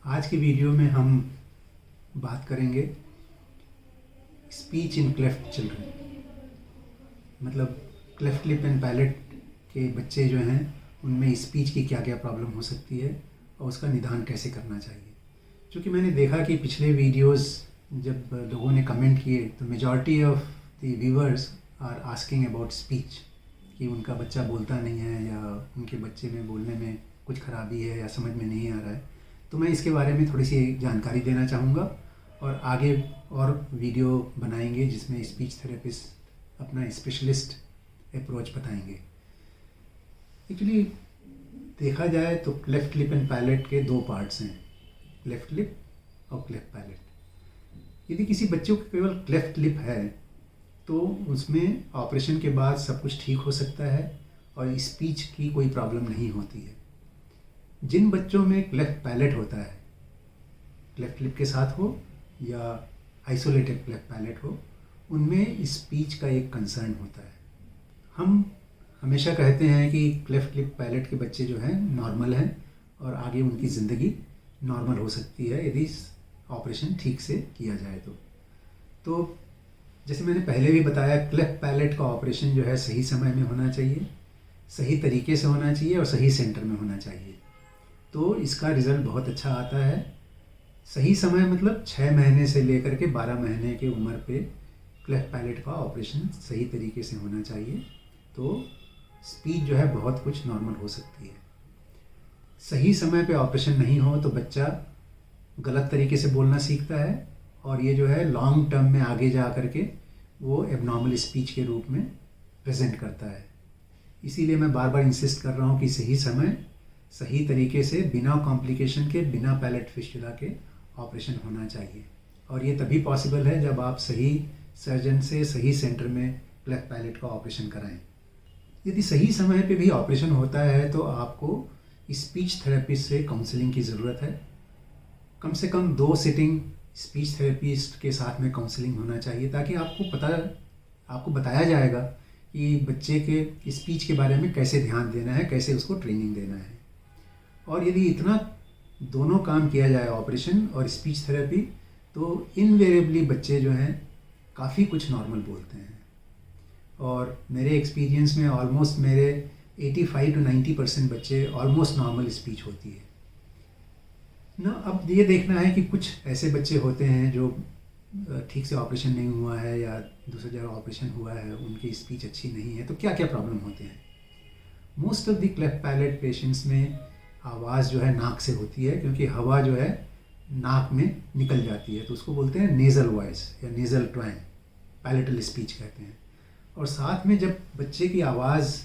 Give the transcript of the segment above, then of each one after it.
आज की वीडियो में हम बात करेंगे स्पीच इन क्लेफ्ट चिल्ड्रन। मतलब क्लेफ्ट लिप एंड पैलेट के बच्चे जो हैं उनमें स्पीच की क्या क्या प्रॉब्लम हो सकती है और उसका निदान कैसे करना चाहिए। क्योंकि मैंने देखा कि पिछले वीडियोस जब लोगों ने कमेंट किए तो majority of the viewers are asking about speech, कि उनका बच्चा बोलता नहीं है या उनके बच्चे में बोलने में कुछ खराबी है या समझ में नहीं आ रहा है। तो मैं इसके बारे में थोड़ी सी जानकारी देना चाहूँगा और आगे और वीडियो बनाएंगे जिसमें स्पीच थेरेपिस्ट अपना स्पेशलिस्ट अप्रोच बताएंगे। एक्चुअली देखा जाए तो क्लेफ्ट लिप एंड पैलेट के दो पार्ट्स हैं, क्लेफ्ट लिप और क्लेफ्ट पैलेट। यदि किसी बच्चे को केवल क्लेफ्ट लिप है तो उसमें ऑपरेशन के बाद सब कुछ ठीक हो सकता है और स्पीच की कोई प्रॉब्लम नहीं होती है। जिन बच्चों में क्लेफ्ट पैलेट होता है, क्लेफ्ट लिप के साथ हो या आइसोलेटेड क्लेफ्ट पैलेट हो, उनमें स्पीच का एक कंसर्न होता है। हम हमेशा कहते हैं कि क्लेफ्ट लिप पैलेट के बच्चे जो हैं नॉर्मल हैं और आगे उनकी ज़िंदगी नॉर्मल हो सकती है यदि ऑपरेशन ठीक से किया जाए तो जैसे मैंने पहले भी बताया, क्लेफ्ट पैलेट का ऑपरेशन जो है सही समय में होना चाहिए, सही तरीके से होना चाहिए और सही सेंटर में होना चाहिए, तो इसका रिज़ल्ट बहुत अच्छा आता है। सही समय मतलब 6 महीने से लेकर के 12 महीने की उम्र पे क्लेफ्ट पैलेट का ऑपरेशन सही तरीके से होना चाहिए, तो स्पीच जो है बहुत कुछ नॉर्मल हो सकती है। सही समय पे ऑपरेशन नहीं हो तो बच्चा गलत तरीके से बोलना सीखता है और ये जो है लॉन्ग टर्म में आगे जा कर के वो एबनॉर्मल स्पीच के रूप में प्रेजेंट करता है। इसीलिए मैं बार बार इंसिस्ट कर रहा हूँ कि सही समय सही तरीके से बिना कॉम्प्लिकेशन के, बिना पैलेट फिस्टुला के ऑपरेशन होना चाहिए। और ये तभी पॉसिबल है जब आप सही सर्जन से सही सेंटर में क्लेफ्ट पैलेट का ऑपरेशन कराएं। यदि सही समय पे भी ऑपरेशन होता है तो आपको स्पीच थेरेपिस्ट से काउंसलिंग की ज़रूरत है। कम से कम 2 सिटिंग स्पीच थेरेपिस्ट के साथ में काउंसलिंग होना चाहिए, ताकि आपको बताया जाएगा कि बच्चे के स्पीच के बारे में कैसे ध्यान देना है, कैसे उसको ट्रेनिंग देना है। और यदि इतना दोनों काम किया जाए, ऑपरेशन और स्पीच थेरेपी, तो इनवेरिएबली बच्चे जो हैं काफ़ी कुछ नॉर्मल बोलते हैं। और मेरे एक्सपीरियंस में ऑलमोस्ट मेरे 85 to 90% बच्चे ऑलमोस्ट नॉर्मल स्पीच होती है ना। अब ये देखना है कि कुछ ऐसे बच्चे होते हैं जो ठीक से ऑपरेशन नहीं हुआ है या दूसरी जगह ऑपरेशन हुआ है, उनकी स्पीच अच्छी नहीं है, तो क्या क्या प्रॉब्लम होते हैं। Most of the cleft palate patients में आवाज़ जो है नाक से होती है, क्योंकि हवा जो है नाक में निकल जाती है, तो उसको बोलते हैं नेज़ल वॉइस या नेज़ल ट्वांग, पैलेटल स्पीच कहते हैं। और साथ में जब बच्चे की आवाज़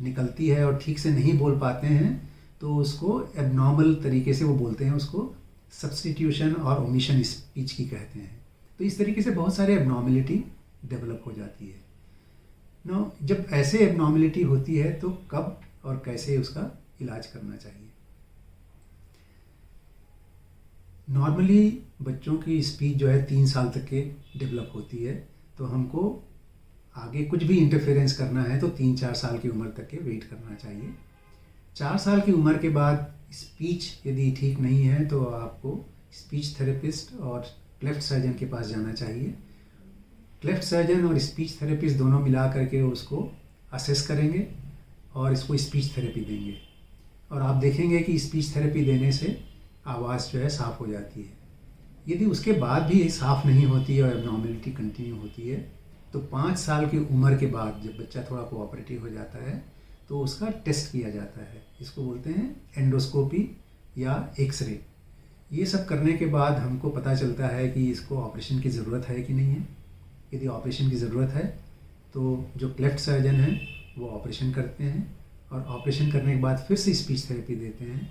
निकलती है और ठीक से नहीं बोल पाते हैं तो उसको एबनॉर्मल तरीके से वो बोलते हैं, उसको सब्स्टिट्यूशन और ओमिशन स्पीच की कहते हैं। तो इस तरीके से बहुत सारे एबनॉर्मलिटी डेवलप हो जाती है नो। जब ऐसे एबनॉर्मलिटी होती है तो कब और कैसे उसका इलाज करना चाहिए। नॉर्मली बच्चों की स्पीच जो है 3 साल तक के डेवलप होती है, तो हमको आगे कुछ भी इंटरफेरेंस करना है तो 3-4 साल की उम्र तक के वेट करना चाहिए। 4 साल की उम्र के बाद स्पीच यदि ठीक नहीं है तो आपको स्पीच थेरेपिस्ट और क्लेफ्ट सर्जन के पास जाना चाहिए। क्लेफ्ट सर्जन और स्पीच थेरेपिस्ट दोनों मिला करके उसको असेस करेंगे और इसको स्पीच थेरेपी देंगे, और आप देखेंगे कि स्पीच थेरेपी देने से आवाज़ जो है साफ़ हो जाती है। यदि उसके बाद भी साफ़ नहीं होती है और एबनॉर्मलिटी कंटिन्यू होती है तो 5 साल की उम्र के बाद जब बच्चा थोड़ा कोऑपरेटिव हो जाता है तो उसका टेस्ट किया जाता है। इसको बोलते हैं एंडोस्कोपी या एक्सरे। ये सब करने के बाद हमको पता चलता है कि इसको ऑपरेशन की ज़रूरत है कि नहीं है। यदि ऑपरेशन की ज़रूरत है तो जो क्लेफ्ट सर्जन हैं वो ऑपरेशन करते हैं और ऑपरेशन करने के बाद फिर से स्पीच थेरेपी देते हैं,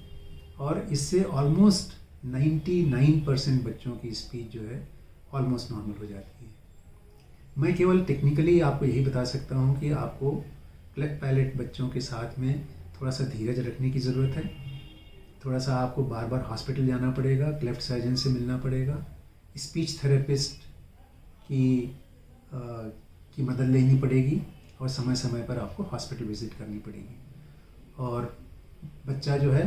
और इससे ऑलमोस्ट 99% बच्चों की स्पीच जो है ऑलमोस्ट नॉर्मल हो जाती है। मैं केवल टेक्निकली आपको यही बता सकता हूँ कि आपको क्लेफ्ट पैलेट बच्चों के साथ में थोड़ा सा धीरज रखने की ज़रूरत है। थोड़ा सा आपको बार बार हॉस्पिटल जाना पड़ेगा, क्लेफ्ट सर्जन से मिलना पड़ेगा, स्पीच थेरेपिस्ट की मदद लेनी पड़ेगी और समय समय पर आपको हॉस्पिटल विज़िट करनी पड़ेगी। और बच्चा जो है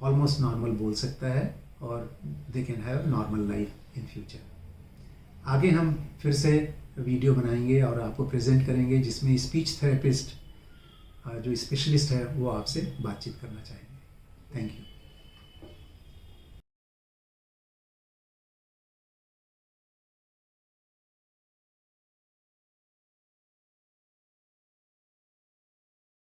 ऑलमोस्ट नॉर्मल बोल सकता है और they can have normal life in future. आगे हम फिर से वीडियो बनाएंगे और आपको प्रेजेंट करेंगे जिसमें स्पीच थेरेपिस्ट जो स्पेशलिस्ट है वो आपसे बातचीत करना चाहेंगे। Thank you.